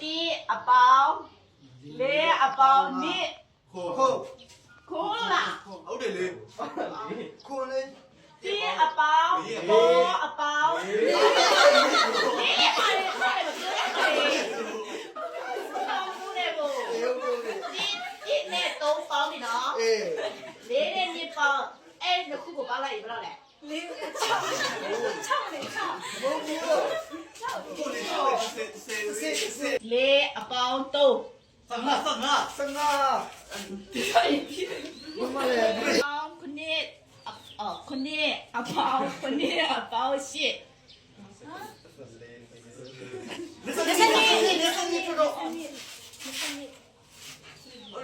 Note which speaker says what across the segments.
Speaker 1: တီအပေါင်းလေးအပေါင်းနိခိုးလား
Speaker 2: ဟုတ်တယ်လေကိုလေ
Speaker 1: တီအပေါင်းဘောအပေါင်းတီပါလေပါလေတောင်းမှုနေကိုတီနဲ့သုံးပေါင်းနေနော်လေးနဲ့ညပေါင်းအဲ့နှစ်ခုကိုပေါင်းလိုက်ရင်ဘယ်လောက်လဲလေး6လေးအပေါင်း3
Speaker 2: စငါမလေး
Speaker 1: ပေါင်းခုနှစ်ခုနှစ်အပေါင်းခုနှစ်အပေါင်း8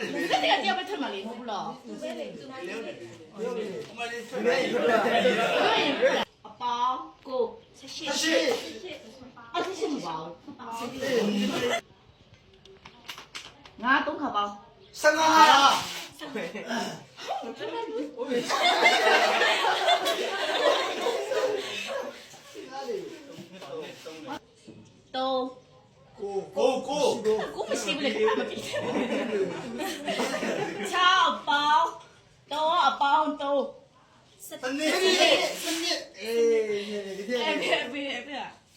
Speaker 1: 这个叫不成嘛？你不了。包狗，谢谢。啊，这是什么包？啊，东卡包。
Speaker 2: 上啊！
Speaker 1: 都。
Speaker 2: go，
Speaker 1: 我不信不了，他们比。超包，多包多。
Speaker 2: 生日，
Speaker 1: 别，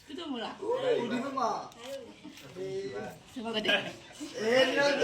Speaker 1: 不怎么了。
Speaker 2: 你们嘛？
Speaker 1: 什么个的？
Speaker 2: 你们在。